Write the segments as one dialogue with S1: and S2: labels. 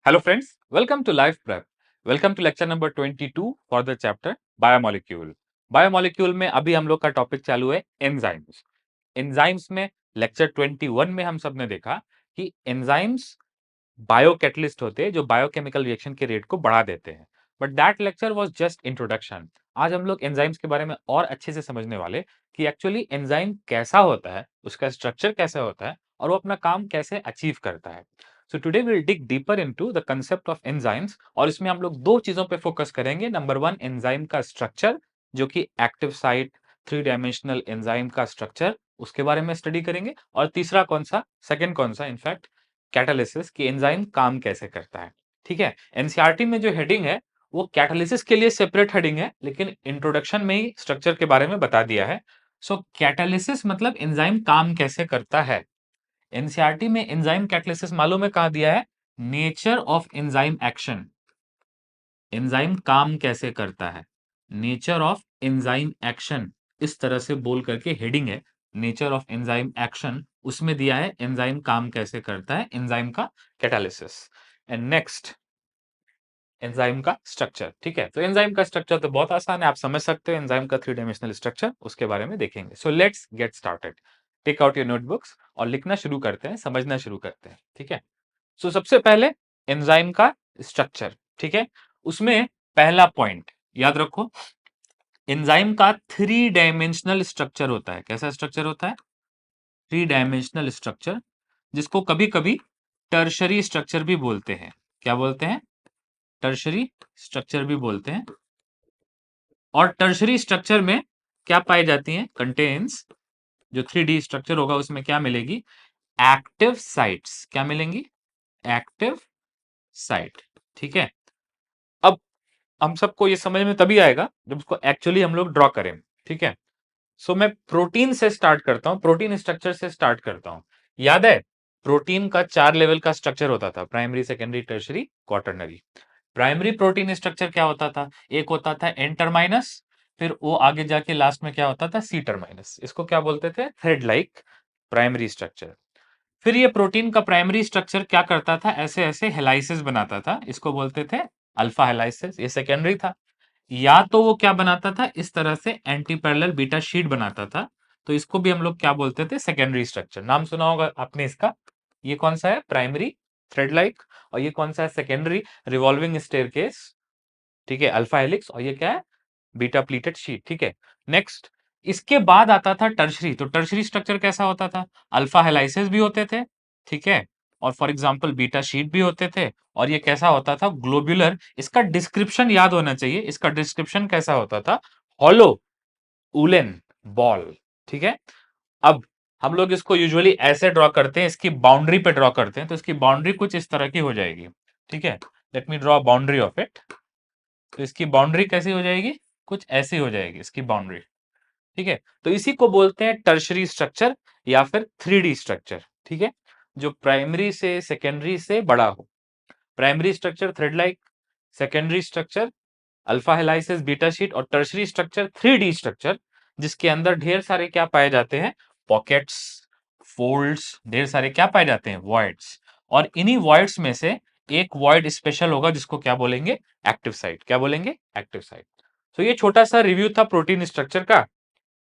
S1: Hello friends, welcome to Life Prep. Welcome to lecture number 22 for the chapter Biomolecule. Biomolecule में अभी हम लोग का टॉपिक चालू है एंजाइम्स। एंजाइम्स में लेक्चर 21 में हम सब ने देखा कि एंजाइम्स बायोकैटलिस्ट होते हैं जो बायोकेमिकल रिएक्शन के रेट को बढ़ा देते हैं। But that lecture was just introduction. आज हम लोग एंजाइम्स के बारे में और अच्छे से समझने वाले कि एक्चुअली एंजाइम कैसा होता है, उसका स्ट्रक्चर कैसा होता है और वो अपना काम कैसे अचीव करता है। So today will dig deeper into the concept of enzymes और इसमें हम लोग दो चीजों पे फोकस करेंगे। नंबर वन, एंजाइम का स्ट्रक्चर जो कि active site three dimensional enzyme का स्ट्रक्चर, उसके बारे में स्टडी करेंगे। और तीसरा कौन सा, सेकंड कौन सा इनफैक्ट, कैटालिसिस की एंजाइम काम कैसे करता है। ठीक है, एनसीईआरटी में जो हेडिंग है वो कैटालिसिस के लिए सेपरेट हेडिंग है, लेकिन इंट्रोडक्शन में ही स्ट्रक्चर के बारे में बता दिया है। सो कैटालिसिस मतलब एंजाइम काम कैसे करता है। एनसीईआरटी में एंजाइम कैटालिसिस मालूम है कहां दिया है, nature of enzyme action. Enzyme काम कैसे करता है, नेचर ऑफ एंजाइम एक्शन, इस तरह से बोल करके हेडिंग है, नेचर ऑफ एंजाइम एक्शन। उसमें दिया है एंजाइम काम कैसे करता है, एंजाइम का कैटालिसिस। एंड नेक्स्ट, एंजाइम का स्ट्रक्चर। ठीक है, तो एंजाइम का स्ट्रक्चर तो बहुत आसान है, आप समझ सकते हो। एंजाइम का थ्री डायमेंशनल स्ट्रक्चर, उसके बारे में देखेंगे। So let's get started. Take out your notebooks और लिखना शुरू करते हैं, समझना शुरू करते हैं। ठीक है, सो सबसे पहले एंजाइम का स्ट्रक्चर। ठीक है, उसमें पहला पॉइंट याद रखो, एंजाइम का थ्री डायमेंशनल स्ट्रक्चर होता है। कैसा स्ट्रक्चर होता है, थ्री डायमेंशनल स्ट्रक्चर, जिसको कभी कभी टर्शरी स्ट्रक्चर भी बोलते हैं। क्या बोलते हैं, टर्शरी स्ट्रक्चर भी बोलते हैं। और टर्शरी स्ट्रक्चर में क्या पाई जाती हैं, कंटेन्स, जो थ्री डी स्ट्रक्चर होगा उसमें क्या मिलेगी, एक्टिव साइट्स। क्या मिलेंगी, एक्टिव साइट। ठीक है, अब हम सबको ये समझ में तभी आएगा जब उसको एक्चुअली हम लोग ड्रॉ करें। ठीक है, सो मैं प्रोटीन से स्टार्ट करता हूं, प्रोटीन स्ट्रक्चर से स्टार्ट करता हूं। याद है, प्रोटीन का चार लेवल का स्ट्रक्चर होता था, primary secondary tertiary quaternary. Primary protein structure क्या होता था, एक होता था एन टर्माइनस, फिर वो आगे जाके लास्ट में क्या होता था, सी टर्माइनस। इसको क्या बोलते थे, थ्रेड लाइक प्राइमरी स्ट्रक्चर। फिर ये प्रोटीन का प्राइमरी स्ट्रक्चर क्या करता था, ऐसे ऐसे हेलाइसिस बनाता था, इसको बोलते थे अल्फा हेलाइसिस, ये सेकेंडरी था। या तो वो क्या बनाता था, इस तरह से एंटी पैरेलल बीटा शीट बनाता था, तो इसको भी हम लोग क्या बोलते थे, सेकेंडरी स्ट्रक्चर। नाम सुना होगा आपने इसका। ये कौन सा है, प्राइमरी थ्रेड लाइक, और ये कौन सा है, सेकेंडरी रिवॉल्विंग स्टेयरकेस। ठीक है, अल्फा हेलिक्स, और ये क्या है, बीटा प्लीटेड शीट। ठीक है, नेक्स्ट, इसके बाद आता था टर्शरी। तो टर्शरी स्ट्रक्चर कैसा होता था, अल्फा हेलाइसिस भी होते थे, ठीक है, और फॉर एग्जांपल बीटा शीट भी होते थे। और ये कैसा होता था, ग्लोब्यूलर। इसका डिस्क्रिप्शन याद होना चाहिए, इसका डिस्क्रिप्शन कैसा होता था, हॉलो उलेन बॉल। ठीक है, अब हम लोग इसको यूजुअली ऐसे ड्रॉ करते हैं, इसकी बाउंड्री पे ड्रॉ करते हैं, तो इसकी बाउंड्री कुछ इस तरह की हो जाएगी। ठीक है, let me draw boundary of it. तो इसकी बाउंड्री कैसी हो जाएगी, कुछ ऐसी हो जाएगी इसकी बाउंड्री। ठीक है, तो इसी को बोलते हैं टर्शरी स्ट्रक्चर या फिर थ्री डी स्ट्रक्चर। ठीक है, जो प्राइमरी से सेकेंडरी से बड़ा हो। Primary structure thread like, secondary structure alpha helices beta sheet, और tertiary structure three D structure, जिसके अंदर ढेर सारे क्या पाए जाते हैं, पॉकेट्स, फोल्ड्स, ढेर सारे क्या पाए जाते हैं, वॉइड्स। और इन्हीं वॉइड्स में से एक वॉइड स्पेशल होगा जिसको क्या बोलेंगे, एक्टिव साइट। क्या बोलेंगे, एक्टिव साइट। तो ये छोटा सा रिव्यू था प्रोटीन स्ट्रक्चर का,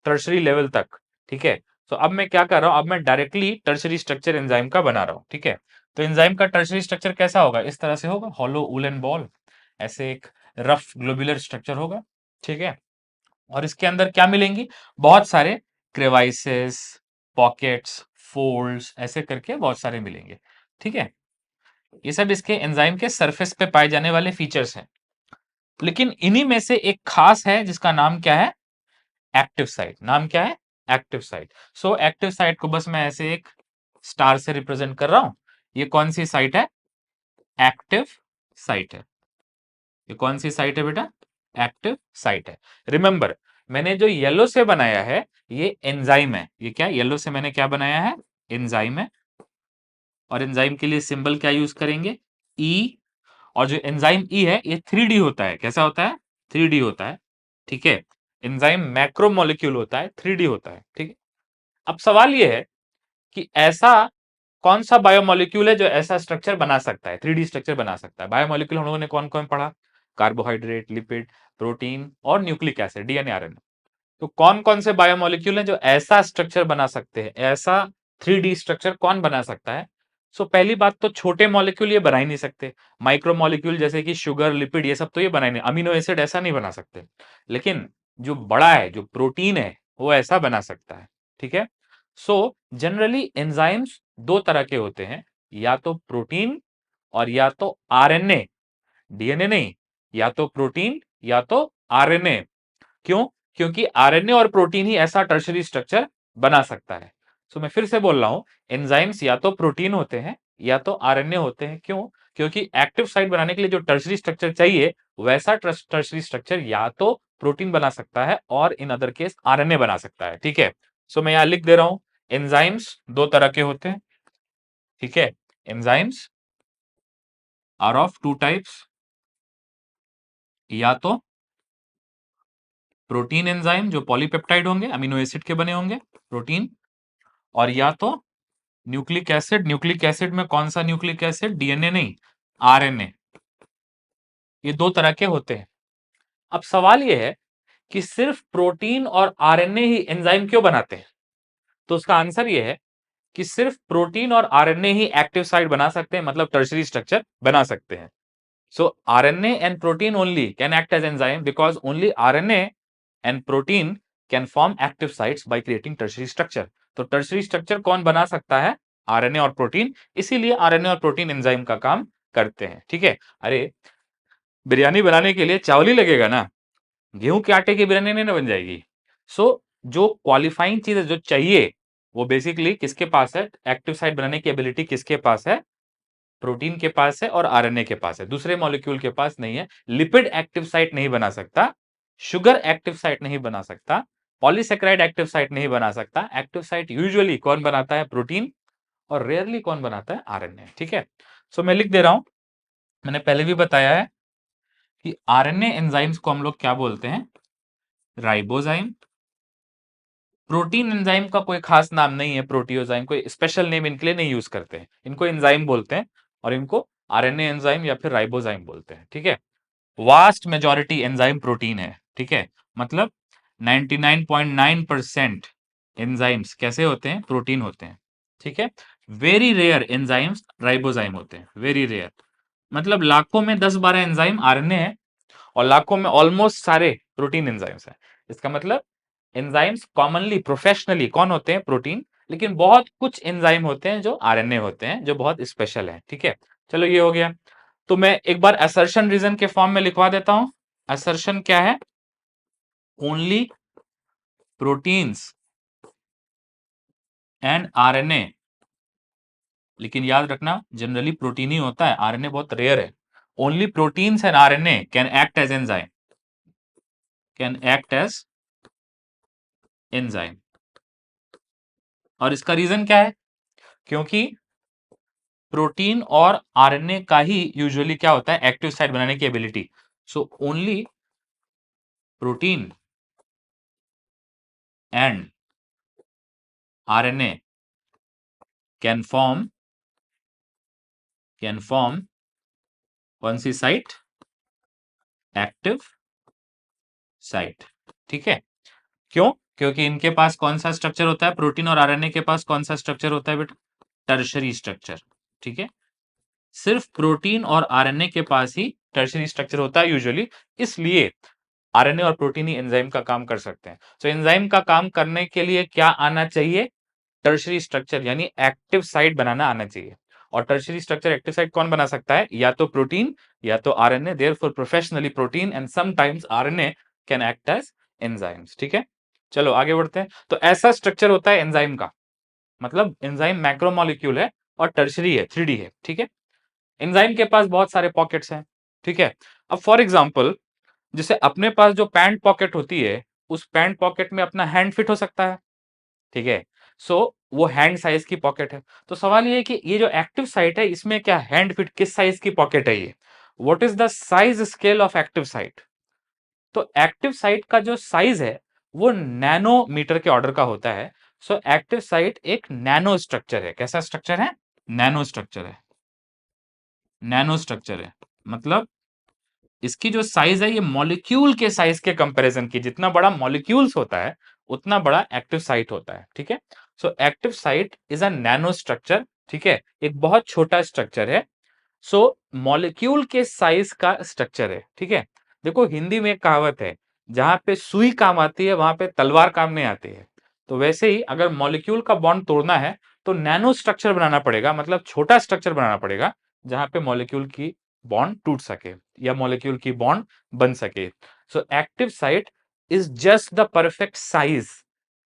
S1: टर्शरी लेवल तक। ठीक है, तो अब मैं क्या कर रहा हूं, अब मैं डायरेक्टली टर्शरी स्ट्रक्चर एंजाइम का बना रहा हूं। ठीक है, तो एंजाइम का टर्शरी स्ट्रक्चर कैसा होगा, इस तरह से होगा, हॉलो उलन बॉल, ऐसे एक रफ ग्लोबुलर स्ट्रक्चर होगा। ठीक है, और इसके अंदर क्या मिलेंगी, बहुत सारे क्रेवाइसेस, पॉकेट्स, फोल्ड्स, ऐसे करके बहुत सारे मिलेंगे। ठीक है, ये सब इसके एंजाइम के सरफेस पे पाए जाने वाले फीचर्स हैं। लेकिन इन्हीं में से एक खास है जिसका नाम क्या है, एक्टिव साइट। नाम क्या है, active site. So active site को बस मैं ऐसे एक स्टार से रिप्रेजेंट कर रहा हूं। ये कौन सी साइट है, एक्टिव साइट है। ये कौन सी साइट है बेटा, एक्टिव साइट है। रिमेंबर, मैंने जो येलो से बनाया है ये एंजाइम है। ये क्या, येलो से मैंने क्या बनाया है, एंजाइम है। और एंजाइम के लिए सिंबल क्या यूज करेंगे, ई। और जो एंजाइम ई है ये थ्री डी होता है। कैसा होता है, थ्री डी होता है। ठीक है, एंजाइम मैक्रो मॉलिक्यूल होता है, थ्री डी होता है। ठीक है, अब सवाल ये है कि ऐसा कौन सा बायोमोलिक्यूल है जो ऐसा स्ट्रक्चर बना सकता है, 3D स्ट्रक्चर बना सकता है? बायोमोलिक्यूल हम लोगों ने कौन कौन पढ़ा? कार्बोहाइड्रेट, लिपिड, प्रोटीन और न्यूक्लिक एसिड, डीएनए, आरएनए। तो कौन कौन से बायोमोलिक्यूल हैं जो ऐसा स्ट्रक्चर बना सकते हैं? ऐसा 3D स्ट्रक्चर कौन बना सकता है? सो पहली बात तो छोटे मॉलिक्यूल ये बना ही नहीं सकते। माइक्रो मॉलिक्यूल जैसे कि शुगर, लिपिड, ये सब तो ये बना ही नहीं, अमीनो एसिड ऐसा नहीं बना सकते। लेकिन जो बड़ा है, जो प्रोटीन है, वो ऐसा बना सकता है। ठीक है। सो जनरली एंजाइम्स दो तरह के होते हैं, या तो प्रोटीन और या तो आरएनए, डीएनए नहीं, या तो प्रोटीन या तो आरएनए। क्यों? क्योंकि आरएनए और प्रोटीन ही ऐसा टर्शरी स्ट्रक्चर बना सकता है। सो मैं फिर से बोल रहा हूं, एंजाइम्स या तो प्रोटीन होते हैं या तो आरएनए होते हैं। क्यों? क्योंकि एक्टिव साइट बनाने के लिए जो टर्शरी स्ट्रक्चर चाहिए, वैसा टर्शरी स्ट्रक्चर या तो प्रोटीन बना सकता है और इन अदर केस आरएनए बना सकता है। ठीक है। सो मैं यहां लिख दे रहा हूं, एंजाइम्स दो तरह के होते हैं। ठीक है। Enzymes are of two types, या तो प्रोटीन एंजाइम जो पॉलीपेप्टाइड होंगे, अमीनो एसिड के बने होंगे, प्रोटीन, और या तो न्यूक्लिक एसिड। न्यूक्लिक एसिड में कौन सा न्यूक्लिक एसिड? डीएनए नहीं, आरएनए। ये दो तरह के होते हैं। अब सवाल यह है कि सिर्फ प्रोटीन और आरएनए ही एंजाइम क्यों बनाते हैं? तो उसका आंसर यह है कि सिर्फ प्रोटीन और आरएनए ही एक्टिव साइट बना सकते हैं, मतलब टर्शरी स्ट्रक्चर बना सकते हैं। So RNA and protein only can act as enzyme because only RNA and protein can form active sites by creating tertiary structure. तो टर्शरी स्ट्रक्चर कौन बना सकता है? आरएनए और प्रोटीन। इसीलिए आरएनए और प्रोटीन एंजाइम का काम करते हैं। ठीक है। अरे बिरयानी बनाने के लिए चावल ही लगेगा ना, गेहूं के आटे की बिरयानी नहीं ना बन जाएगी। जो क्वालिफाइंग चीज जो चाहिए वो बेसिकली किसके पास है? एक्टिव साइट बनाने की एबिलिटी किसके पास है? प्रोटीन के पास है और आरएनए के पास है, दूसरे मॉलिक्यूल के पास नहीं है। लिपिड एक्टिव साइट नहीं बना सकता, शुगर एक्टिव साइट नहीं बना सकता, पॉलीसेकेराइड एक्टिव साइट नहीं बना सकता। एक्टिव साइट यूजुअली कौन बनाता है? प्रोटीन, और रेयरली कौन बनाता है? आरएनए। ठीक है। सो मैं लिख दे रहा हूं, मैंने पहले भी बताया है कि आरएनए एंजाइम्स को हम लोग क्या बोलते हैं? राइबोजाइम। प्रोटीन एंजाइम का कोई खास नाम नहीं है, प्रोटियोजाइम, कोई स्पेशल नेम इनके लिए नहीं यूज करते हैं, इनको एंजाइम बोलते हैं और इनको आरएनए एंजाइम या फिर राइबोजाइम बोलते हैं। ठीक है। वास्ट मेजॉरिटी एंजाइम प्रोटीन है। ठीक है। मतलब 99.9% एंजाइम्स कैसे होते हैं? प्रोटीन होते हैं। ठीक है। वेरी रेयर एंजाइम्स राइबोजाइम होते हैं, वेरी रेयर। मतलब लाखों में 10-12 एंजाइम आरएनए है और लाखों में ऑलमोस्ट सारे प्रोटीन एंजाइम्स हैं। इसका मतलब एंजाइम्स कॉमनली प्रोफेशनली कौन होते हैं? प्रोटीन। लेकिन बहुत कुछ एंजाइम होते हैं जो आरएनए होते हैं, जो बहुत स्पेशल है। ठीक है। चलो ये हो गया। तो मैं एक बार असर्शन रीजन के फॉर्म में लिखवा देता हूं। असर्शन क्या है? Only proteins and RNA. लेकिन याद रखना जनरली प्रोटीन ही होता है, आरएनए बहुत रेयर है। Only proteins and RNA can act as enzyme, can act as enzyme. और इसका रीजन क्या है? क्योंकि प्रोटीन और आरएनए का ही यूजुअली क्या होता है? एक्टिव साइट बनाने की ability. So only protein and RNA can form कौन सी साइट? Active site. ठीक है। क्यों? क्योंकि इनके पास कौन सा स्ट्रक्चर होता है? प्रोटीन और आरएनए के पास कौन सा स्ट्रक्चर होता है बेटा? Tertiary structure. ठीक है। सिर्फ प्रोटीन और आरएनए के पास ही टर्शरी स्ट्रक्चर होता है यूजुअली, इसलिए आरएनए और प्रोटीन ही एंजाइम का काम कर सकते हैं। तो एंजाइम का काम करने के लिए क्या आना चाहिए? टर्शरी स्ट्रक्चर, यानी एक्टिव साइट बनाना आना चाहिए। और टर्शरी स्ट्रक्चर एक्टिव साइट कौन बना सकता है? या तो प्रोटीन या तो RNA. Therefore professionally protein and sometimes RNA can act as enzymes. ठीक है। चलो आगे बढ़ते हैं। तो ऐसा स्ट्रक्चर होता है एंजाइम का, मतलब एंजाइम मैक्रोमोलिक्यूल है और टर्शरी है, 3D है। ठीक है। एंजाइम के पास बहुत सारे पॉकेट्स हैं। ठीक है। अब फॉर एग्जांपल, जैसे अपने पास जो पैंट पॉकेट होती है, उस पैंट पॉकेट में अपना हैंड फिट हो सकता है। ठीक है। सो वो हैंड साइज की पॉकेट है। तो सवाल ये है कि ये जो एक्टिव साइट है, इसमें क्या हैंड फिट किस साइज की पॉकेट है ये? What is the size scale of active site? तो एक्टिव साइट का जो साइज है वो नैनोमीटर के ऑर्डर का होता है। सो एक्टिव साइट एक नैनो स्ट्रक्चर है। कैसा स्ट्रक्चर है? नैनो स्ट्रक्चर है, नैनो स्ट्रक्चर है, मतलब इसकी जो साइज है ये मॉलिक्यूल के साइज के कंपैरिजन की, जितना बड़ा मॉलिक्यूल्स होता है उतना बड़ा एक्टिव साइट होता है, ठीक है। So active site is a nano structure, ठीक है, एक बहुत छोटा स्ट्रक्चर है। सो मॉलिक्यूल के साइज का स्ट्रक्चर है, ठीक है। देखो हिंदी में एक कहावत है, जहां पे सुई काम आती है वहां पे तलवार काम नहीं आती है। तो वैसे ही अगर मॉलिक्यूल का बॉन्ड तोड़ना है तो नैनो स्ट्रक्चर बनाना पड़ेगा, मतलब छोटा स्ट्रक्चर बनाना पड़ेगा जहां पे मॉलिक्यूल की बॉन्ड टूट सके या मॉलिक्यूल की बॉन्ड बन सके। So active site is just the perfect size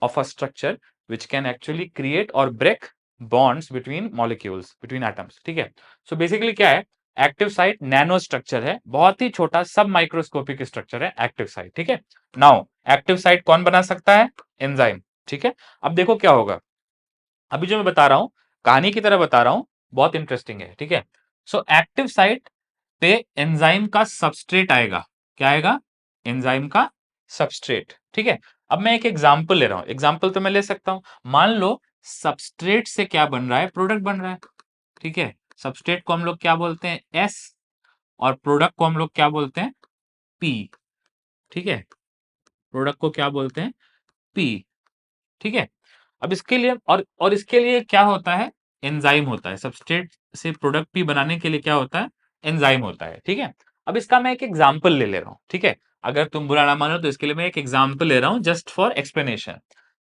S1: of a structure which can actually create or break bonds between molecules, between atoms, ठीक है। सो बेसिकली क्या है, एक्टिव साइट नैनो स्ट्रक्चर है, बहुत ही छोटा सब माइक्रोस्कोपिक स्ट्रक्चर है एक्टिव साइट, ठीक है। नाउ एक्टिव साइट कौन बना सकता है, एंजाइम, ठीक है। अब देखो क्या होगा, अभी जो मैं बता रहा हूं कहानी की तरह बता रहा हूं, बहुत इंटरेस्टिंग है, ठीक है। सो एक्टिव साइट पे एंजाइम का सबस्ट्रेट आएगा, क्या आएगा, एंजाइम का सबस्ट्रेट, ठीक है। अब मैं एक एग्जांपल ले रहा हूं, एग्जांपल तो मैं ले सकता हूं, मान लो सबस्ट्रेट से क्या बन रहा है, प्रोडक्ट बन रहा है, ठीक है। सबस्ट्रेट को हम लोग क्या बोलते हैं, एस, और प्रोडक्ट को हम लोग क्या बोलते हैं, पी, ठीक है। प्रोडक्ट को क्या बोलते हैं, पी, ठीक है। अब इसके लिए और इसके लिए क्या होता है, एंजाइम होता है, सबस्ट्रेट से प्रोडक्ट पी बनाने के लिए क्या होता है, एंजाइम होता है, ठीक है। अब इसका मैं एक एग्जांपल ले रहा हूं, ठीक है। अगर तुम बुरा ना मानो तो इसके लिए मैं एक एग्जांपल ले रहा हूं जस्ट फॉर एक्सप्लेनेशन।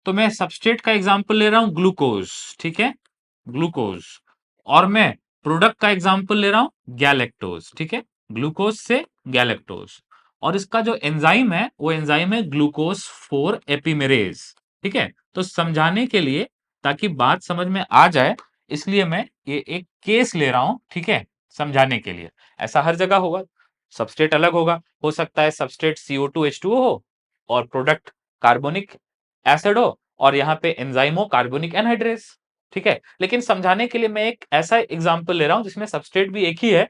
S1: तो मैं सबस्ट्रेट का एग्जांपल ले रहा हूं ग्लूकोज, ठीक है, ग्लूकोज। और मैं प्रोडक्ट का एग्जांपल ले रहा हूं गैलेक्टोज, ठीक है, ग्लूकोज से गैलेक्टोज। और इसका जो एंजाइम है वो एंजाइम है ग्लूकोज 4 एपिमेरेज, ठीक है। तो समझाने के लिए, ताकि बात समझ में आ जाए, इसलिए मैं ये एक केस ले रहा हूं, ठीक है, समझाने के लिए। ऐसा हर जगह होगा, सबस्ट्रेट अलग होगा, हो सकता है सबस्ट्रेट CO2H2O हो और प्रोडक्ट कार्बोनिक एसिड हो, और यहाँ पे एंजाइम हो कार्बोनिक एनहाइड्रेस, ठीक है। लेकिन समझाने के लिए मैं एक ऐसा एग्जांपल ले रहा हूं जिसमें सबस्ट्रेट भी एक ही है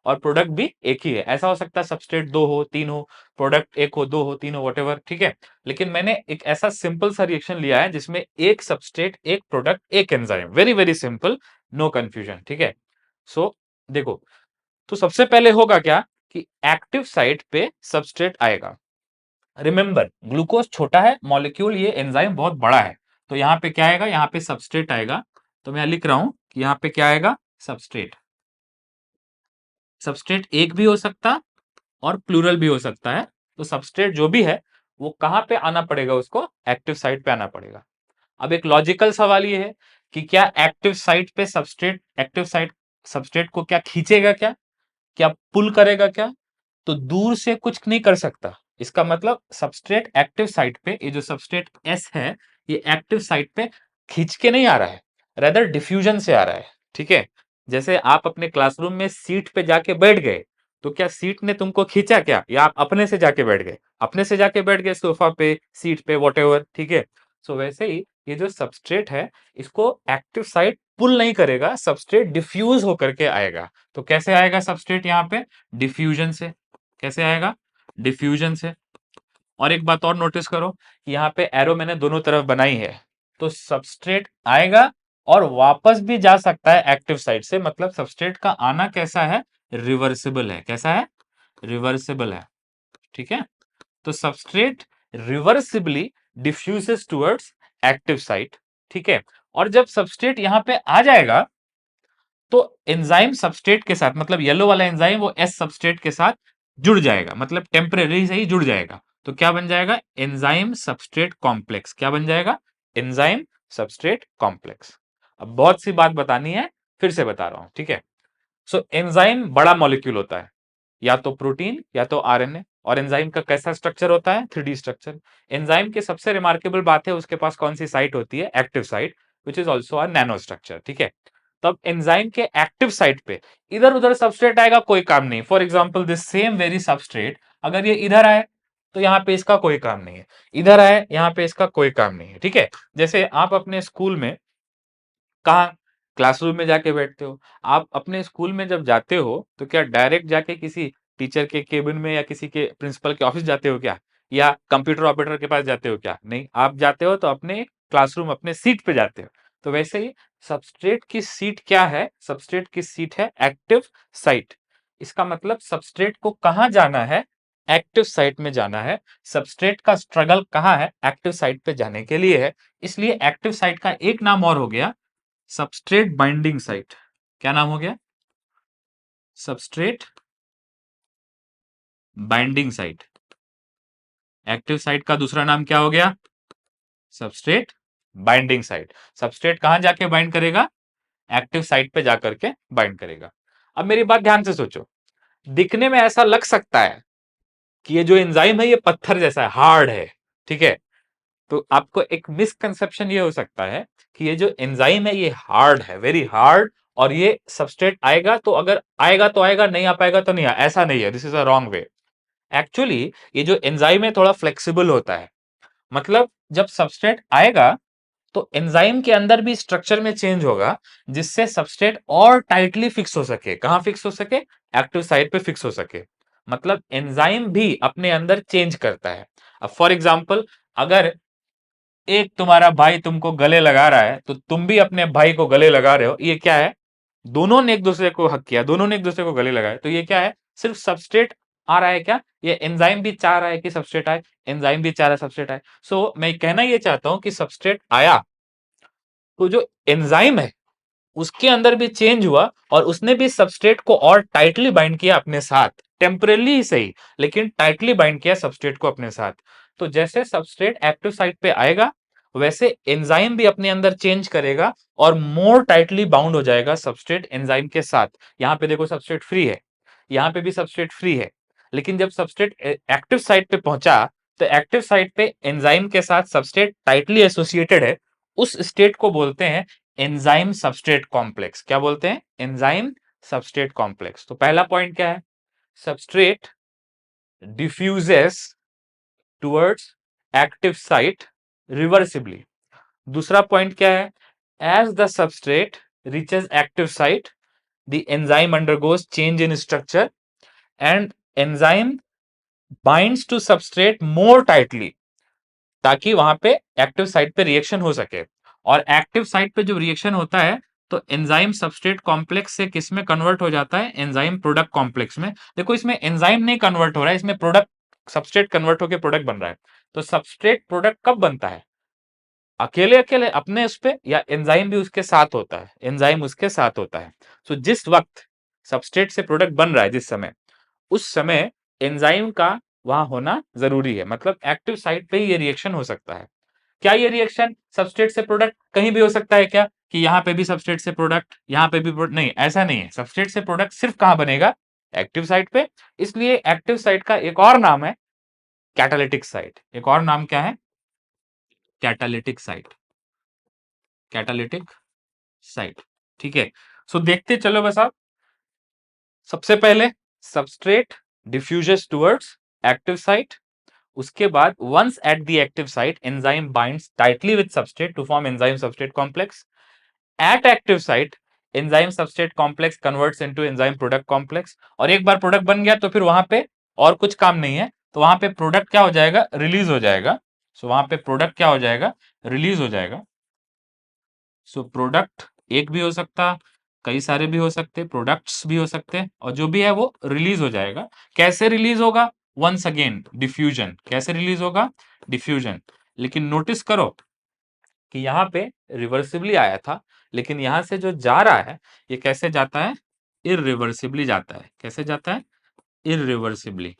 S1: और प्रोडक्ट भी एक ही है। ऐसा हो सकता है सबस्ट्रेट दो हो, तीन हो, प्रोडक्ट एक हो, दो हो, तीन हो, वॉटेवर, ठीक है। लेकिन मैंने एक ऐसा सिंपल सा रिएक्शन लिया है जिसमें एक सबस्ट्रेट, एक प्रोडक्ट, एक enzyme, very very simple, no confusion, ठीक है। सो देखो, तो सबसे पहले होगा क्या कि एक्टिव साइट पे सबस्ट्रेट आएगा। रिमेंबर ग्लूकोज छोटा है मॉलिक्यूल, ये एंजाइम बहुत बड़ा है। तो यहां पे क्या आएगा, यहाँ पे सबस्ट्रेट आएगा। तो मैं लिख रहा हूं कि यहाँ पे क्या आएगा, सबस्ट्रेट। सबस्ट्रेट एक भी हो सकता और प्लूरल भी हो सकता है। तो सबस्ट्रेट जो भी है वो कहां पे आना पड़ेगा, उसको एक्टिव साइट पे आना पड़ेगा। अब एक लॉजिकल सवाल ये है कि क्या एक्टिव साइट पे सबस्ट्रेट, एक्टिव साइट सबस्ट्रेट को क्या खींचेगा, क्या क्या पुल करेगा क्या, तो दूर से कुछ नहीं कर सकता। इसका मतलब सबस्ट्रेट एक्टिव साइट पे, ये जो सबस्ट्रेट एस है ये एक्टिव साइट पे खींच के नहीं आ रहा है, रेदर डिफ्यूजन से आ रहा है, ठीक है। जैसे आप अपने क्लासरूम में सीट पे जाके बैठ गए, तो क्या सीट ने तुमको खींचा क्या, या आप अपने से जाके बैठ गए, अपने से जाके बैठ गए सोफा पे, सीट पे, वॉटेवर, ठीक है। सो वैसे ही ये जो सबस्ट्रेट है इसको एक्टिव साइट पुल नहीं करेगा, सबस्ट्रेट डिफ्यूज होकर के आएगा। तो कैसे आएगा सबस्ट्रेट यहाँ पे, डिफ्यूजन से। कैसे आएगा, डिफ्यूजन से। और एक बात और नोटिस करो कि यहाँ पे एरो मैंने दोनों तरफ बनाई है, तो सबस्ट्रेट आएगा और वापस भी जा सकता है एक्टिव साइट से, मतलब सबस्ट्रेट का आना कैसा है, रिवर्सिबल है। कैसा है, रिवर्सिबल है, ठीक है। तो substrate reversibly diffuses towards active site, ठीक है। और जब सबस्ट्रेट यहां पे आ जाएगा तो एंजाइम सबस्ट्रेट के साथ, मतलब येलो वाला एंजाइम वो एस सबस्ट्रेट के साथ जुड़ जाएगा, मतलब टेम्परेरी से ही जुड़ जाएगा। तो क्या बन जाएगा, एंजाइम सबस्ट्रेट कॉम्प्लेक्स। क्या बन जाएगा, एंजाइम सबस्ट्रेट कॉम्प्लेक्स। अब बहुत सी बात बतानी है, फिर से बता रहा हूं, ठीक है। सो एंजाइम बड़ा मॉलिक्यूल होता है, या तो प्रोटीन या तो आरएनए। और एंजाइम का कैसा स्ट्रक्चर होता है, 3D स्ट्रक्चर। एंजाइम की सबसे रिमार्केबल बात है उसके पास कौन सी साइट होती है, active site, which is also a nano structure, ठीक है। तब एंजाइम के एक्टिव साइट पे इधर उधर सबस्ट्रेट आएगा, कोई काम नहीं। For example this same very substrate अगर ये इधर आए तो यहाँ पे इसका कोई काम नहीं है, इधर आए यहाँ पे इसका कोई काम नहीं है, ठीक है। जैसे आप अपने स्कूल में कहा, क्लासरूम में जाके बैठते हो। आप अपने स्कूल में जब जाते हो तो क्या डायरेक्ट जाके किसी टीचर के केबिन में या किसी के प्रिंसिपल के ऑफिस जाते हो क्या, या कंप्यूटर ऑपरेटर के पास जाते हो क्या, नहीं। आप जाते हो तो अपने क्लासरूम, अपने सीट पे जाते हो। तो वैसे ही सबस्ट्रेट की सीट क्या है? सबस्ट्रेट की सीट है एक्टिव साइट। इसका मतलब सबस्ट्रेट को कहां जाना है? एक्टिव साइट में जाना है। सबस्ट्रेट का स्ट्रगल कहां है? एक्टिव साइट पे जाने के लिए है। इसलिए एक्टिव साइट का एक नाम और हो गया सबस्ट्रेट बाइंडिंग साइट। क्या नाम हो गया? Substrate binding site. Active site का दूसरा नाम क्या हो गया? Substrate binding site. सबस्ट्रेट कहां जाके बाइंड करेगा? एक्टिव साइट पे जाकर के बाइंड करेगा। अब मेरी बात ध्यान से सोचो, दिखने में ऐसा लग सकता है कि ये जो एंजाइम है ये पत्थर जैसा है, हार्ड है, ठीक है। तो आपको एक मिसकंसेप्शन ये हो सकता है कि ये जो एंजाइम है ये हार्ड है, वेरी हार्ड, और ये सबस्ट्रेट आएगा तो अगर आएगा तो आएगा, नहीं आ पाएगा तो नहीं आएगा, ऐसा नहीं है। This is a wrong way. Actually ये जो एंजाइम है थोड़ा फ्लेक्सिबल होता है। मतलब जब सबस्ट्रेट आएगा तो एंजाइम के अंदर भी स्ट्रक्चर में चेंज होगा जिससे सबस्ट्रेट और टाइटली फिक्स हो सके। कहां फिक्स हो सके? एक्टिव साइट पे फिक्स हो सके। मतलब एंजाइम भी अपने अंदर चेंज करता है। अब फॉर एग्जांपल, अगर एक तुम्हारा भाई तुमको गले लगा रहा है तो तुम भी अपने भाई को गले लगा रहे हो, ये क्या है? दोनों ने एक दूसरे को हक किया, दोनों ने एक दूसरे को गले लगाए, तो ये क्या है? सिर्फ सबस्ट्रेट आ रहा है क्या? ये एंजाइम भी चाह रहा है कि सबस्ट्रेट आए, एंजाइम भी चाह रहा है सबस्ट्रेट आए। सो मैं कहना ये चाहता हूं कि सबस्ट्रेट आया तो जो एंजाइम है उसके अंदर भी चेंज हुआ और उसने भी सबस्ट्रेट को और टाइटली बाइंड किया अपने साथ। टेम्परेली ही सही, लेकिन टाइटली बाइंड किया सबस्ट्रेट को अपने साथ। तो जैसे सबस्ट्रेट एक्टिव साइट पे आएगा वैसे एंजाइम भी अपने अंदर चेंज करेगा और मोर टाइटली बाउंड हो जाएगा सबस्ट्रेट एंजाइम के साथ। यहां पे देखो सबस्ट्रेट फ्री है, यहां पे भी सबस्ट्रेट फ्री है, लेकिन जब सबस्ट्रेट एक्टिव साइट पे पहुंचा तो एक्टिव साइट पे एंजाइम के साथ सबस्ट्रेट टाइटली एसोसिएटेड है। उस स्टेट को बोलते हैं एंजाइम सबस्ट्रेट कॉम्प्लेक्स। क्या बोलते हैं? Enzyme substrate complex. तो पहला पॉइंट क्या है? Substrate diffuses towards active site reversibly. दूसरा पॉइंट क्या है? As the substrate reaches active site the enzyme undergoes change in structure and enzyme binds to substrate more tightly, ताकि वहां पे एक्टिव साइट पे रिएक्शन हो सके। और एक्टिव साइट पे जब रिएक्शन होता है तो एंजाइम सबस्ट्रेट कॉम्प्लेक्स से किस में कन्वर्ट हो जाता है? एंजाइम प्रोडक्ट कॉम्प्लेक्स में। देखो इसमें एंजाइम नहीं कन्वर्ट हो रहा है, इसमें प्रोडक्ट, सबस्ट्रेट कन्वर्ट होकर प्रोडक्ट बन रहा है। तो सबस्ट्रेट प्रोडक्ट कब बनता है? अकेले अकेले अपने उस पे, या एंजाइम भी उसके साथ होता है? एंजाइम उसके साथ होता है। तो जिस वक्त सबस्ट्रेट से प्रोडक्ट बन रहा है जिस समय, उस समय एंजाइम का वहां होना जरूरी है। मतलब एक्टिव साइट पे ही ये रिएक्शन हो सकता है। क्या ये रिएक्शन सबस्ट्रेट से प्रोडक्ट कहीं भी हो सकता है क्या? कि यहां पे भी सबस्ट्रेट से प्रोडक्ट, यहां पे भी नहीं, ऐसा नहीं है। सबस्ट्रेट से प्रोडक्ट सिर्फ कहां बनेगा? एक्टिव साइट पे। इसलिए एक्टिव साइट का एक और नाम है कैटालिटिक साइट। एक और नाम क्या है? Catalytic site. कैटालिटिक साइट, ठीक है। सो देखते चलो बस आप। सबसे पहले substrate diffuses towards active site, उसके बाद once at the active site enzyme binds tightly with substrate to form enzyme substrate complex. At active site enzyme substrate complex converts into enzyme product complex. और एक बार product बन गया तो फिर वहां पे और कुछ काम नहीं है, तो वहां पे प्रोडक्ट क्या हो जाएगा? रिलीज हो जाएगा। सो वहां पे प्रोडक्ट क्या हो जाएगा? रिलीज हो जाएगा। सो प्रोडक्ट एक भी हो सकता, कई सारे भी हो सकते, प्रोडक्ट्स भी हो सकते, और जो भी है वो रिलीज हो जाएगा। कैसे रिलीज होगा? Once again diffusion. कैसे रिलीज होगा? डिफ्यूजन। लेकिन नोटिस करो कि यहां पे रिवर्सिबली आया था, लेकिन यहां से जो जा रहा है ये कैसे जाता है? इरिवर्सिबली जाता है। कैसे जाता है? इरिवर्सिबली।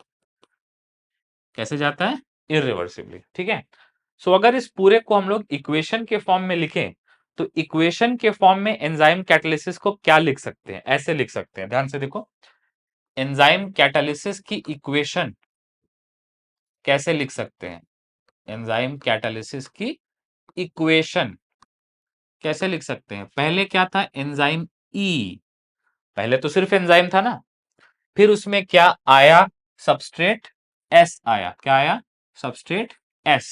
S1: कैसे जाता है? इरिवर्सिबली, ठीक है। सो अगर इस पूरे को हम लोग इक्वेशन के फॉर्म में लिखें तो इक्वेशन के फॉर्म में एंजाइम कैटालिसिस को क्या लिख सकते हैं? ऐसे लिख सकते हैं, ध्यान से देखो। एंजाइम कैटालिसिस की इक्वेशन कैसे लिख सकते हैं? एंजाइम कैटालिसिस की इक्वेशन कैसे लिख सकते हैं? पहले क्या था? एंजाइम ई। पहले तो सिर्फ एंजाइम था ना, फिर उसमें क्या आया? सबस्ट्रेट एस आया। क्या आया? सबस्ट्रेट एस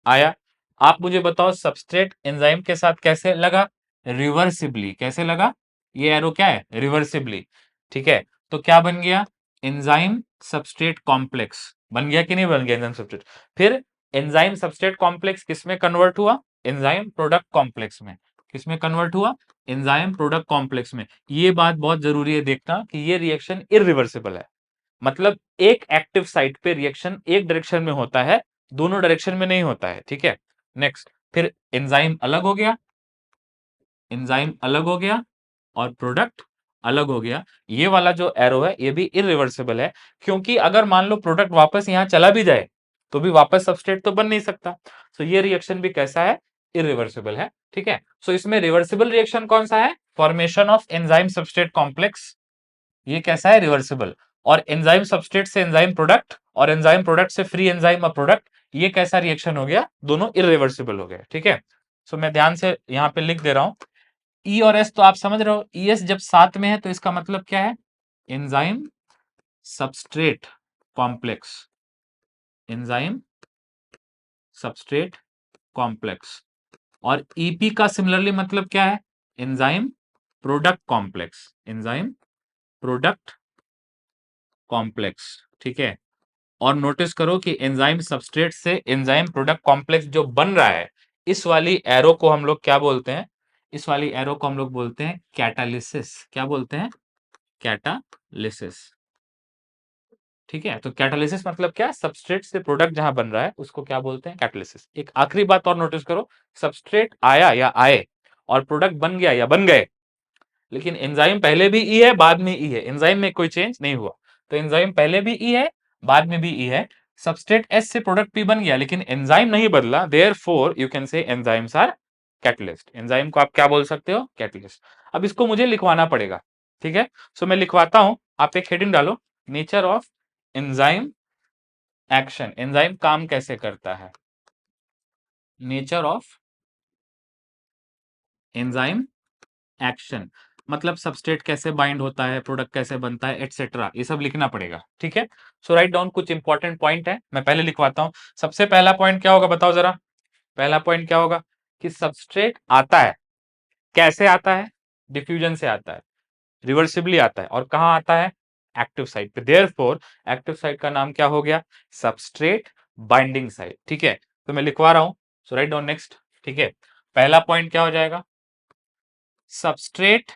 S1: आया। आप मुझे बताओ सबस्ट्रेट एंजाइम के साथ कैसे लगा? रिवर्सिबली। कैसे लगा? ये एरो क्या है? रिवर्सिबली, ठीक है। तो क्या बन गया? एंजाइम सबस्ट्रेट कॉम्प्लेक्स बन गया कि नहीं बन गया? Enzyme substrate. फिर एंजाइम सबस्ट्रेट कॉम्प्लेक्स किस में कन्वर्ट हुआ? एंजाइम प्रोडक्ट कॉम्प्लेक्स में। किसमें कन्वर्ट हुआ? एंजाइम प्रोडक्ट कॉम्प्लेक्स में। ये बात बहुत जरूरी है देखना कि ये रिएक्शन इरिवर्सिबल है, मतलब एक एक्टिव साइट पे रिएक्शन एक डायरेक्शन में होता है, दोनों डायरेक्शन में नहीं होता है, ठीक है। नेक्स्ट, फिर एंजाइम अलग हो गया, एंजाइम अलग हो गया और प्रोडक्ट अलग हो गया। ये वाला जो एरो है ये भी इरिवर्सिबल है, क्योंकि अगर मान लो प्रोडक्ट वापस यहां चला भी जाए तो भी वापस सबस्ट्रेट तो बन नहीं सकता। सो ये रिएक्शन भी कैसा है? इरिवर्सिबल है, ठीक है। सो इसमें रिवर्सिबल रिएक्शन कौन सा है? Formation of enzyme substrate complex, ये कैसा है? रिवर्सिबल। और एंजाइम सबस्ट्रेट से एंजाइम प्रोडक्ट और एंजाइम प्रोडक्ट से फ्री एंजाइम और प्रोडक्ट, ये कैसा रिएक्शन हो गया? दोनों इरिवर्सिबल हो गए, ठीक है। सो मैं ध्यान से यहां पे लिख दे रहा हूं, ई और एस तो आप समझ रहे हो, ई एस जब साथ में है तो इसका मतलब क्या है? Enzyme substrate complex, enzyme substrate complex. और ईपी का सिमिलरली मतलब क्या है? Enzyme product complex, enzyme product complex, ठीक है। और नोटिस करो कि एंजाइम सबस्ट्रेट से एंजाइम प्रोडक्ट कॉम्प्लेक्स जो बन रहा है, इस वाली एरो को हम लोग क्या बोलते हैं? इस वाली एरो को हम लोग बोलते हैं कैटालिसिस। क्या बोलते हैं? कैटालिसिस, ठीक है। तो कैटालिसिस मतलब क्या? सबस्ट्रेट से प्रोडक्ट जहां बन रहा है उसको क्या बोलते हैं? कैटालिसिस। एक आखिरी बात और नोटिस करो, सबस्ट्रेट आया या आए और प्रोडक्ट बन गया या बन गए, लेकिन एंजाइम पहले भी ई है बाद में ई है, एंजाइम में कोई चेंज नहीं हुआ। तो एंजाइम पहले भी ई है बाद में भी ई है, सबस्ट्रेट एस से प्रोडक्ट पी बन गया लेकिन एंजाइम नहीं बदला, therefore you can say enzymes are catalyst. Enzyme को आप क्या बोल सकते हो? कैटलिस्ट। अब इसको मुझे लिखवाना पड़ेगा, ठीक है। सो मैं लिखवाता हूं, आप एक हेडिंग डालो, nature of enzyme action. Enzyme काम कैसे करता है? नेचर ऑफ एंजाइम एक्शन, मतलब सबस्ट्रेट कैसे बाइंड होता है, प्रोडक्ट कैसे बनता है, एटसेट्रा, ये सब लिखना पड़ेगा, ठीक है। सो राइट डाउन, कुछ इंपॉर्टेंट पॉइंट है, मैं पहले लिखवाता हूं। सबसे पहला पॉइंट क्या होगा बताओ जरा? पहला पॉइंट क्या होगा? कि सबस्ट्रेट आता है, कैसे आता है? डिफ्यूजन से आता है, रिवर्सिबली आता है, और कहां आता है? एक्टिव साइट पे। देयरफॉर एक्टिव साइट का नाम क्या हो गया? सबस्ट्रेट बाइंडिंग साइट, ठीक है। तो मैं लिखवा रहा हूं, सो राइट डाउन नेक्स्ट, ठीक है। पहला पॉइंट क्या हो जाएगा? सबस्ट्रेट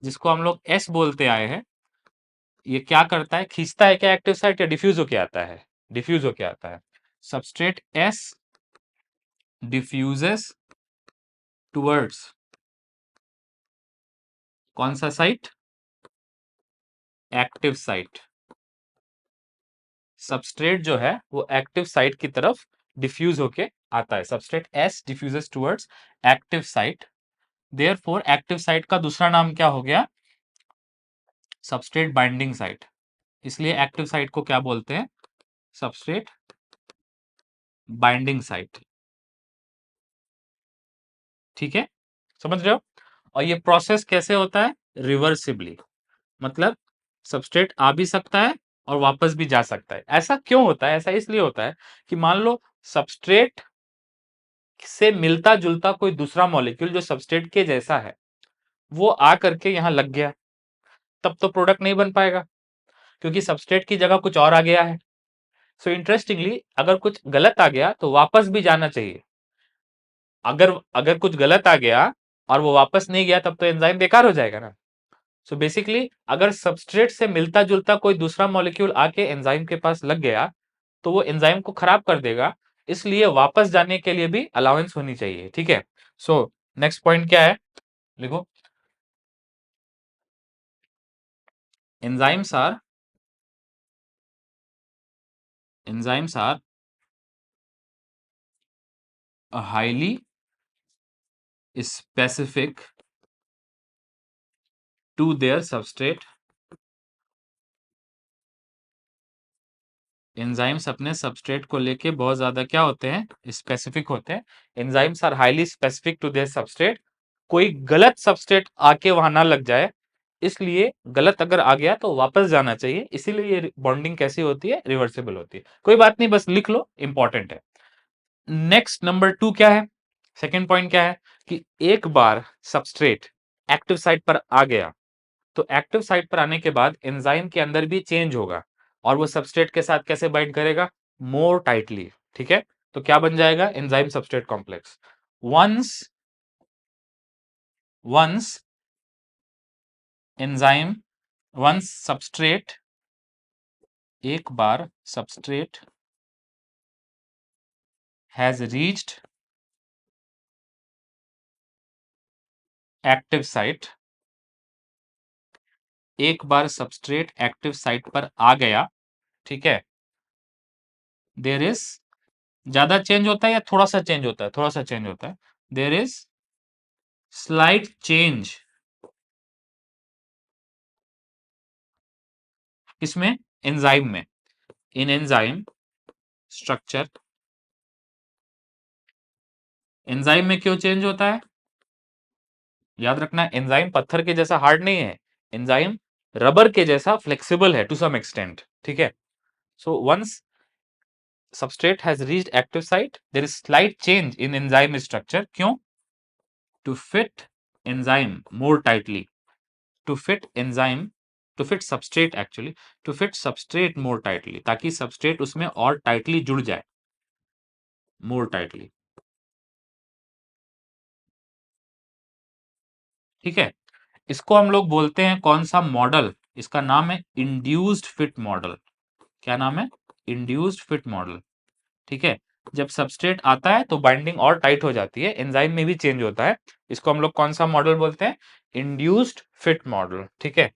S1: जिसको हम लोग एस बोलते आए हैं, ये क्या करता है? खींचता है क्या एक्टिव साइट, या डिफ्यूज होके आता है? डिफ्यूज होके आता है। सबस्ट्रेट एस डिफ्यूजेस टुवर्ड्स कौन सा साइट? Active site. सबस्ट्रेट जो है वो एक्टिव साइट की तरफ डिफ्यूज होके आता है। Substrate S diffuses towards active site, therefore active site का दूसरा नाम क्या हो गया? Substrate binding site. इसलिए एक्टिव साइट को क्या बोलते हैं? सबस्ट्रेट बाइंडिंग साइट, ठीक है, समझ रहे हो। और ये प्रोसेस कैसे होता है? रिवर्सिबली, मतलब सबस्ट्रेट आ भी सकता है और वापस भी जा सकता है। ऐसा क्यों होता है? ऐसा इसलिए होता है कि मान लो सबस्ट्रेट से मिलता जुलता कोई दूसरा मॉलिक्यूल जो सबस्ट्रेट के जैसा है, वो आ करके यहां लग गया, तब तो प्रोडक्ट नहीं बन पाएगा, क्योंकि सबस्ट्रेट की जगह कुछ और आ गया है। सो इंटरेस्टिंगली, अगर कुछ गलत आ गया तो वापस भी जाना चाहिए। अगर अगर कुछ गलत आ गया और वो वापस नहीं गया, तब तो एंजाइम बेकार हो जाएगा ना। सो बेसिकली अगर सबस्ट्रेट से मिलता जुलता कोई दूसरा मॉलिक्यूल आके एंजाइम के पास लग गया तो वो एंजाइम को खराब कर देगा, इसलिए वापस जाने के लिए भी अलाउंस होनी चाहिए, ठीक है। सो नेक्स्ट पॉइंट क्या है? लिखो, enzymes are enzymes are a highly specific to their substrate। Enzymes अपने सबस्ट्रेट को लेके बहुत ज्यादा क्या होते हैं? स्पेसिफिक होते हैं। Enzymes are highly specific to their substrate. कोई गलत सबस्ट्रेट आके वहां ना लग जाए, इसलिए गलत अगर आ गया तो वापस जाना चाहिए, इसीलिए ये बॉन्डिंग कैसी होती है? रिवर्सिबल होती है। कोई बात नहीं, बस लिख लो, इंपॉर्टेंट है। नेक्स्ट नंबर 2 क्या है? सेकेंड पॉइंट क्या है? कि एक बार सबस्ट्रेट एक्टिव साइट पर आ गया तो एक्टिव साइट पर आने के बाद एंजाइम के अंदर भी चेंज होगा, और वो सबस्ट्रेट के साथ कैसे बाइंड करेगा? मोर टाइटली, ठीक है। तो क्या बन जाएगा? Enzyme substrate complex. Once once enzyme once substrate, एक बार substrate has reached active site, एक बार सबस्ट्रेट एक्टिव साइट पर आ गया, ठीक है, देयर इज, ज्यादा चेंज होता है या थोड़ा सा चेंज होता है? थोड़ा सा चेंज होता है। देयर इज स्लाइट चेंज, इसमें एंजाइम में, इन एंजाइम स्ट्रक्चर, एंजाइम में क्यों चेंज होता है? याद रखना, एंजाइम पत्थर के जैसा हार्ड नहीं है, एंजाइम रबर के जैसा फ्लेक्सिबल है टू सम एक्सटेंट, ठीक है। So once substrate has reached active site, there is slight change in enzyme structure. क्यों? To fit enzyme more tightly, to fit enzyme, to fit substrate actually, to fit substrate more tightly, ताकि substrate उसमें और tightly जुड़ जाए, more tightly, ठीक है। इसको हम लोग बोलते हैं कौन सा मॉडल? इसका नाम है इंड्यूस्ड फिट मॉडल। क्या नाम है? इंड्यूस्ड फिट मॉडल, ठीक है। जब सबस्ट्रेट आता है तो बाइंडिंग और टाइट हो जाती है, एंजाइम में भी चेंज होता है, इसको हम लोग कौन सा मॉडल बोलते हैं? इंड्यूस्ड फिट मॉडल, ठीक है।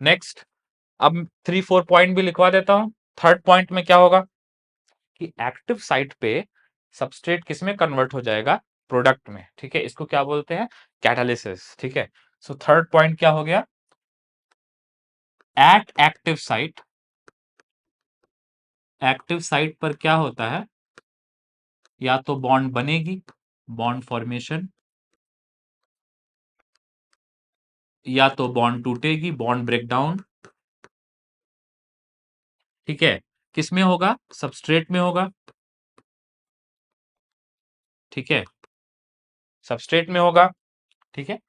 S1: नेक्स्ट, अब 3-4 पॉइंट भी लिखवा देता हूं। थर्ड पॉइंट में क्या होगा कि एक्टिव साइट पे सबस्ट्रेट किस में कन्वर्ट हो जाएगा? प्रोडक्ट में, ठीक है। इसको क्या बोलते हैं? कैटालिसिस, ठीक है। सो थर्ड पॉइंट क्या हो गया? एट एक्टिव साइट पर क्या होता है? या तो बॉन्ड बनेगी, बॉन्ड फॉर्मेशन, या तो बॉन्ड टूटेगी, बॉन्ड ब्रेकडाउन, ठीक है। किस में होगा? सबस्ट्रेट में होगा, ठीक है, सबस्ट्रेट में होगा, ठीक है।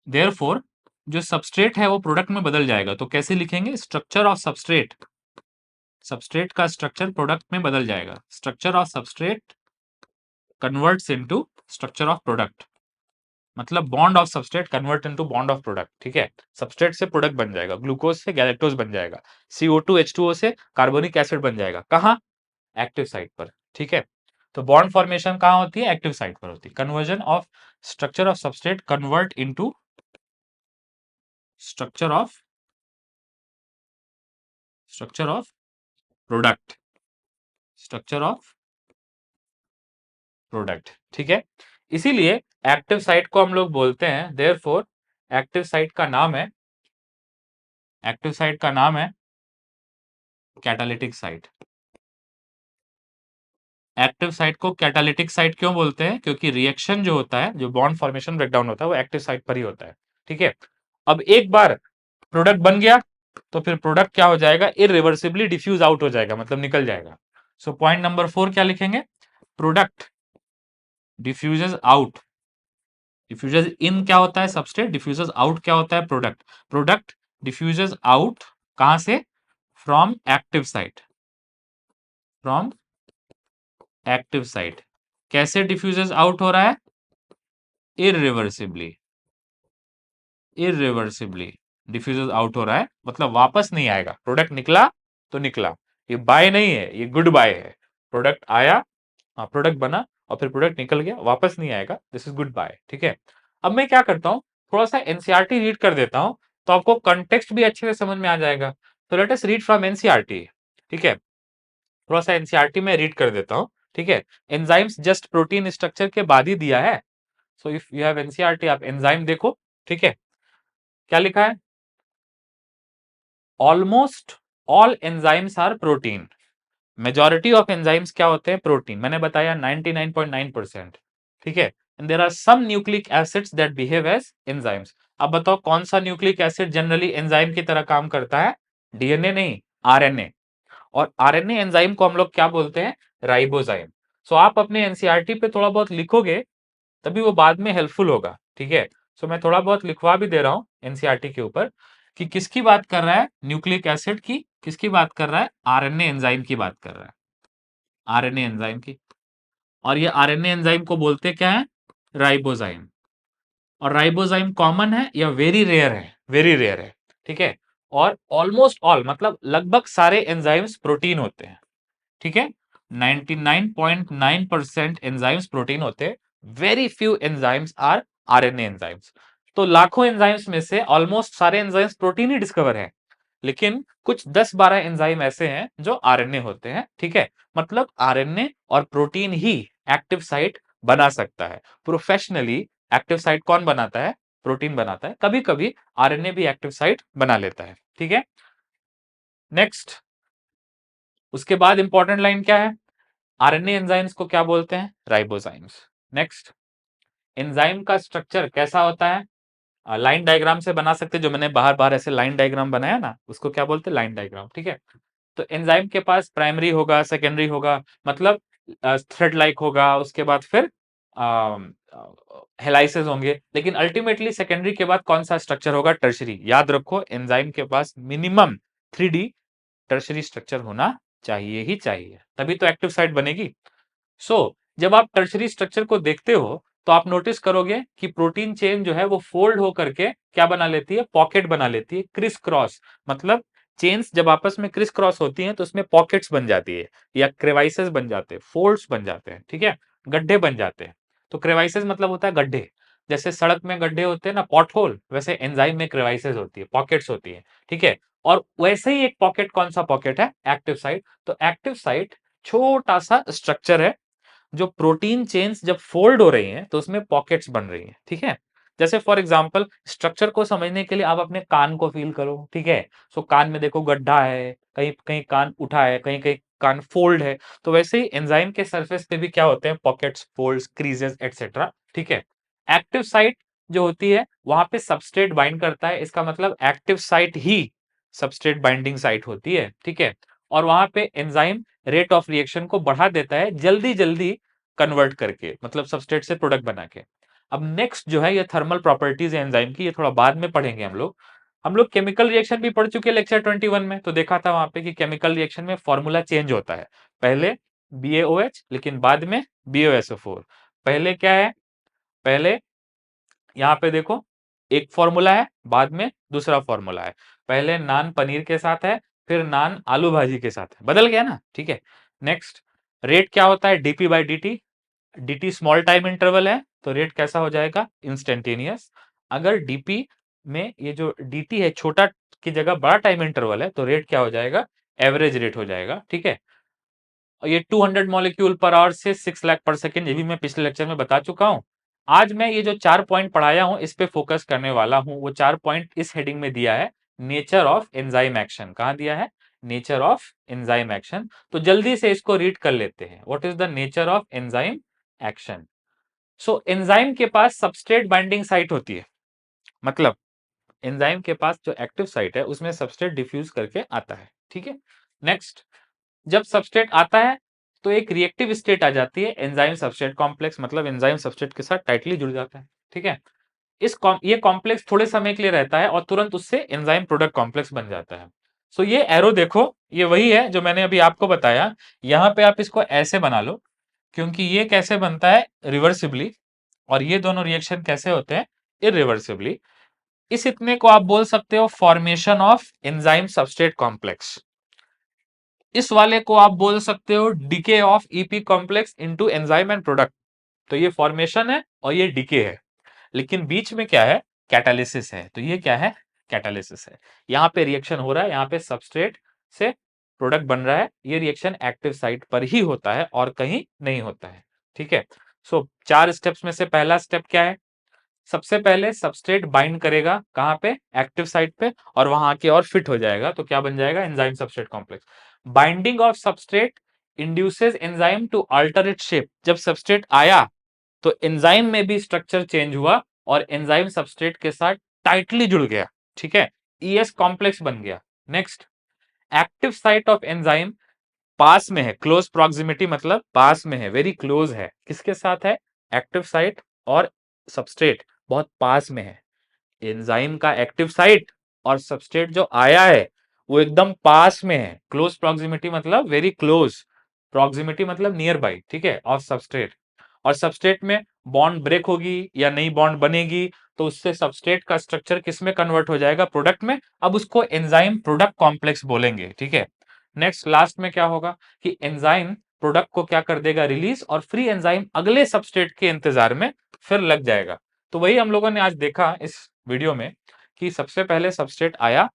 S1: देयरफॉर जो सबस्ट्रेट है वो प्रोडक्ट में बदल जाएगा, तो कैसे लिखेंगे? स्ट्रक्चर ऑफ सबस्ट्रेट, सबस्ट्रेट का स्ट्रक्चर प्रोडक्ट में बदल जाएगा, structure of substrate converts into structure of product, मतलब bond of substrate convert into bond of product, ठीक है। सबस्ट्रेट से प्रोडक्ट बन जाएगा, ग्लूकोज से गैलेक्टोज बन जाएगा, CO2 H2O से कार्बोनिक एसिड बन जाएगा, कहां? एक्टिव साइट पर, ठीक है। तो बॉन्ड फॉर्मेशन कहां होती है? एक्टिव साइट पर होती है। Conversion of structure of substrate convert into structure of product, structure of product, ठीक है। इसीलिए एक्टिव साइट को हम लोग बोलते हैं, देयरफॉर एक्टिव साइट का नाम है, एक्टिव साइट का नाम है कैटालिटिक साइट। एक्टिव साइट को कैटालिटिक साइट क्यों बोलते हैं? क्योंकि रिएक्शन जो होता है, जो बॉन्ड फॉर्मेशन ब्रेकडाउन होता है, वो एक्टिव साइट पर ही होता है, ठीक है। अब एक बार प्रोडक्ट बन गया तो फिर प्रोडक्ट क्या हो जाएगा? इरिवर्सिबली डिफ्यूज आउट हो जाएगा, मतलब निकल जाएगा। सो पॉइंट नंबर 4 क्या लिखेंगे? प्रोडक्ट डिफ्यूजेस आउट, डिफ्यूजेस इन क्या होता है? सबस्ट्रेट, डिफ्यूजेस आउट क्या होता है? प्रोडक्ट, प्रोडक्ट डिफ्यूजेस आउट कहां से? From active site, from active site. कैसे डिफ्यूजेस आउट हो रहा है? इरिवर्सिबली, इरिवर्सिबली डिफ्यूजेस आउट हो रहा है, मतलब वापस नहीं आएगा। प्रोडक्ट निकला तो निकला, ये बाय नहीं है, ये गुड बाय है। प्रोडक्ट आया, प्रोडक्ट बना और फिर प्रोडक्ट निकल गया, वापस नहीं आएगा, दिस इज गुड बाय, ठीक है। अब मैं क्या करता हूं, थोड़ा सा एनसीईआरटी रीड कर देता हूं, तो आपको कंटेक्स्ट भी अच्छे से समझ में आ जाएगा। तो let us read from NCERT, ठीक है। थोड़ा सा एनसीईआरटी में रीड कर देता हूं, ठीक है। एंजाइम्स जस्ट प्रोटीन स्ट्रक्चर के बाद ही दिया है, so if you have NCERT, आप एंजाइम देखो, ठीक है। क्या लिखा है? Almost all enzymes are protein, majority of enzymes क्या होते हैं? प्रोटीन। मैंने बताया 99.9%, ठीक है। And there are some nucleic acids that behave as enzymes. अब बताओ कौन सा न्यूक्लिक एसिड जनरली एंजाइम की तरह काम करता है? डीएनए नहीं, आरएनए। और आरएनए एंजाइम को हम लोग क्या बोलते हैं? राइबोजाइम। सो आप अपने एनसीईआरटी पे थोड़ा बहुत लिखोगे तभी वो बाद में हेल्पफुल होगा, ठीक है। सो मैं थोड़ा बहुत लिखवा भी दे रहा हूं एनसीईआरटी के ऊपर कि किसकी बात कर रहा है? न्यूक्लिक एसिड की। किसकी बात कर रहा है? आरएनए एंजाइम की बात कर रहा है, आरएनए एंजाइम की। और ये आरएनए एंजाइम को बोलते क्या है? राइबोजाइम, और राइबोजाइम कॉमन है या वेरी रेयर है? वेरी रेयर है, ठीक है। और ऑलमोस्ट ऑल मतलब लगभग सारे एंजाइम्स प्रोटीन होते हैं, ठीक है। 99.9% एंजाइम्स प्रोटीन होते हैं। Very few enzymes are RNA enzymes. तो लाखों एंजाइम्स में से ऑलमोस्ट सारे एंजाइम्स प्रोटीन ही डिस्कवर है, लेकिन कुछ 10-12 एंजाइम ऐसे हैं जो आरएनए होते हैं, ठीक है। मतलब आरएनए और प्रोटीन ही एक्टिव साइट बना सकता है। प्रोफेशनली एक्टिव साइट कौन बनाता है? प्रोटीन बनाता है। कभी कभी आरएनए भी एक्टिव साइट बना लेता है, ठीक है। नेक्स्ट, उसके बाद इंपॉर्टेंट लाइन क्या है? आरएनए एंजाइम्स को क्या बोलते हैं? राइबोजाइम्स। नेक्स्ट, एंजाइम का स्ट्रक्चर कैसा होता है? लाइन डायग्राम से बना सकते, जो मैंने बाहर बाहर ऐसे लाइन डायग्राम बनाया ना, उसको क्या बोलते हैं? लाइन डायग्राम, ठीक है। तो एंजाइम के पास प्राइमरी होगा, सेकेंडरी होगा, मतलब थ्रेड लाइक होगा, उसके बाद फिर हेलाइसेस होंगे, लेकिन अल्टीमेटली सेकेंडरी के बाद कौन सा स्ट्रक्चर होगा? टर्शरी। याद रखो, एंजाइम के पास मिनिमम 3D टर्शरी स्ट्रक्चर होना चाहिए ही चाहिए, तभी तो एक्टिव साइट बनेगी। जब आप टर्शरी स्ट्रक्चर को देखते हो तो आप नोटिस करोगे कि प्रोटीन चेन जो है वो फोल्ड होकर के क्या बना लेती है? पॉकेट बना लेती है, क्रिस क्रॉस। मतलब चेन्स जब आपस में क्रिस क्रॉस होती हैं तो उसमें पॉकेट्स बन जाती है या क्रेवाइसेस बन जाते हैं, फोल्ड्स बन जाते हैं, ठीक है, गड्ढे बन जाते हैं। तो क्रेवाइसेस मतलब होता है गड्ढे। जैसे सड़क में गड्ढे होते हैं ना, पॉट होल, वैसे एंजाइम में क्रेवाइसेस होती है, पॉकेट्स होती है, ठीक है। और वैसे ही एक पॉकेट, कौन सा पॉकेट है? Active site. तो एक्टिव साइट छोटा सा स्ट्रक्चर है, जो प्रोटीन चेन्स जब फोल्ड हो रही हैं तो उसमें पॉकेट्स बन रही हैं, ठीक है। जैसे फॉर एग्जांपल, स्ट्रक्चर को समझने के लिए आप अपने कान को फील करो, ठीक है। कान में देखो गड्ढा है, कहीं कहीं कान उठा है, कहीं कहीं कान फोल्ड है। तो वैसे ही एंजाइम के सरफेस पे भी क्या होते हैं? पॉकेट्स, फोल्ड्स, क्रीजेस एटसेट्रा, ठीक है। एक्टिव साइट जो होती है वहां पे सबस्ट्रेट बाइंड करता है, इसका मतलब एक्टिव साइट ही सबस्ट्रेट बाइंडिंग साइट होती है, ठीक है। और वहां पे एंजाइम रेट ऑफ रिएक्शन को बढ़ा देता है, जल्दी जल्दी कन्वर्ट करके, मतलब सबस्ट्रेट से प्रोडक्ट बना के। अब नेक्स्ट जो है ये थर्मल प्रॉपर्टीज है एंजाइम की, ये थोड़ा बाद में पढ़ेंगे हम लोग। हम लोग केमिकल रिएक्शन भी पढ़ चुके हैं लेक्चर 21 में, तो देखा था वहां पे कि केमिकल रिएक्शन में फॉर्मूला चेंज होता है। पहले BaOH, लेकिन बाद में BaSO4। पहले क्या है? पहले यहाँ पे देखो, एक फॉर्मूला है, बाद में दूसरा फॉर्मूला है। पहले नान पनीर के साथ है, फिर नान आलू भाजी के साथ है, बदल गया ना, ठीक है। नेक्स्ट, रेट क्या होता है? dp/dt। dt small time interval है, तो रेट कैसा हो जाएगा? इंस्टेंटेनियस। अगर dp में ये जो dt है छोटा की जगह बड़ा टाइम इंटरवल है, तो रेट क्या हो जाएगा? एवरेज रेट हो जाएगा, ठीक है। ये 200 मॉलिक्यूल पर आवर से 6 लाख पर सेकेंड, ये भी मैं पिछले लेक्चर में बता चुका हूं। आज मैं ये जो 4 पॉइंट पढ़ाया हूं इस पे फोकस करने वाला हूं। वो 4 पॉइंट इस हेडिंग में दिया है, नेचर ऑफ एंजाइम एक्शन। कहां दिया है? Nature of enzyme action. तो जल्दी से इसको रीड कर लेते हैं। What is the nature of enzyme action? Enzyme के पास सबस्ट्रेट बाइंडिंग साइट होती है, मतलब एंजाइम के पास जो एक्टिव साइट है उसमें सबस्ट्रेट डिफ्यूज करके आता है, ठीक है। नेक्स्ट, जब सबस्ट्रेट आता है तो एक रिएक्टिव स्टेट आ जाती है, एंजाइम सबस्ट्रेट कॉम्प्लेक्स, मतलब एंजाइम सबस्ट्रेट के साथ टाइटली जुड़ जाता है, ठीक है। ये कॉम्प्लेक्स थोड़े समय के लिए रहता है और तुरंत उससे एंजाइम प्रोडक्ट कॉम्प्लेक्स बन जाता है। ये एरो देखो, ये वही है जो मैंने अभी आपको बताया। यहां पे आप इसको ऐसे बना लो, क्योंकि ये कैसे बनता है? रिवर्सिबली। और ये दोनों रिएक्शन कैसे होते हैं? इरिवर्सिबली। इस इतने को आप बोल सकते हो formation of enzyme substrate complex. इस वाले को आप बोल सकते हो DK of EP complex into enzyme and product. तो ये फॉर्मेशन है और ये डीके है, लेकिन बीच में क्या है? कैटालिसिस है। तो ये क्या है? कैटालिसिस है। यहां पे रिएक्शन हो रहा है, यहां पे सबस्ट्रेट से प्रोडक्ट बन रहा है। ये रिएक्शन एक्टिव साइट पर ही होता है और कहीं नहीं होता है, ठीक है। 4 स्टेप्स में से पहला स्टेप क्या है? सबसे पहले सबस्ट्रेट बाइंड करेगा, कहां पे? एक्टिव साइट पे, और वहां के और फिट हो जाएगा, तो क्या बन जाएगा? Enzyme substrate complex. Binding of substrate induces enzyme to alter it shape. जब सबस्ट्रेट आया तो एंजाइम में भी स्ट्रक्चर चेंज हुआ और एंजाइम सबस्ट्रेट के साथ टाइटली जुड़ गया, ठीक है। ईएस कॉम्प्लेक्स बन गया। Next, active site of enzyme पास में है, क्लोज प्रॉक्सिमिटी, मतलब पास में है, वेरी क्लोज है। किसके साथ है? एक्टिव साइट और सबस्ट्रेट बहुत पास में है। एंजाइम का एक्टिव साइट और सबस्ट्रेट जो आया है वो एकदम पास में है। क्लोज प्रॉक्सिमिटी मतलब वेरी क्लोज, प्रॉक्सिमिटी मतलब नियर बाई, ठीक है, ऑफ सबस्ट्रेट। और सबस्ट्रेट में बॉन्ड ब्रेक होगी या नई बॉन्ड बनेगी, तो उससे सबस्ट्रेट का स्ट्रक्चर किसमें कन्वर्ट हो जाएगा? प्रोडक्ट में। अब उसको एंजाइम प्रोडक्ट कॉम्प्लेक्स बोलेंगे, ठीक है। नेक्स्ट लास्ट में क्या होगा कि एंजाइम प्रोडक्ट को क्या कर देगा? रिलीज, और फ्री एंजाइम अगले सबस्ट्रेट के इंतजार में फिर लग जाएगा। तो वही हम लोगों ने आज देखा इस वीडियो में कि सबसे पहले सबस्ट्रेट आया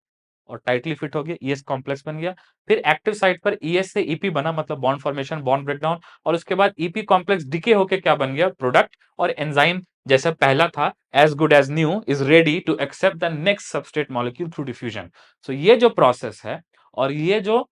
S1: और टाइटली फिट हो गया, ईएस कॉम्प्लेक्स बन गया। फिर एक्टिव साइट पर ईएस से ईपी बना, मतलब बॉन्ड फॉर्मेशन, बॉन्ड ब्रेकडाउन, और उसके बाद ईपी कॉम्प्लेक्स डिके होके क्या बन गया? प्रोडक्ट। और एंजाइम जैसा पहला था, as good as new, is ready to accept the next substrate molecule through diffusion. So ये जो प्रोसेस है और ये जो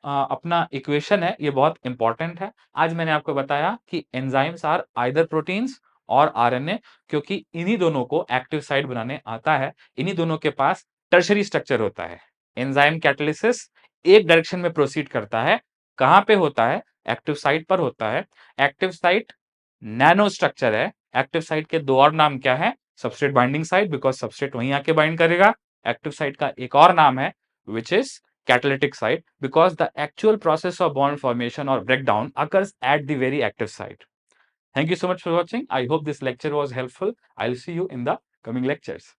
S1: अपना इक्वेशन है, ये बहुत इंपॉर्टेंट है। आज मैंने आपको बताया कि एंजाइम्स आर आइदर प्रोटीन्स और आरएनए, क्योंकि इन्हीं दोनों को एक्टिव साइट बनाने आता है, इन्हीं दोनों के पास टर्शरी स्ट्रक्चर होता है। एंजाइम कैटालिसिस एक डायरेक्शन में प्रोसीड करता है। कहां पे होता है? एक्टिव साइट पर होता है। एक्टिव साइट नैनो स्ट्रक्चर है। एक्टिव साइट के दो और नाम क्या है? Substrate binding site, because substrate वहीं आके बाइंड करेगा। एक्टिव साइट का एक और नाम है which is catalytic site, because the actual process of bond formation or breakdown occurs at the very active site. Thank you so much for watching. I hope this lecture was helpful. I'll see you in the coming lectures.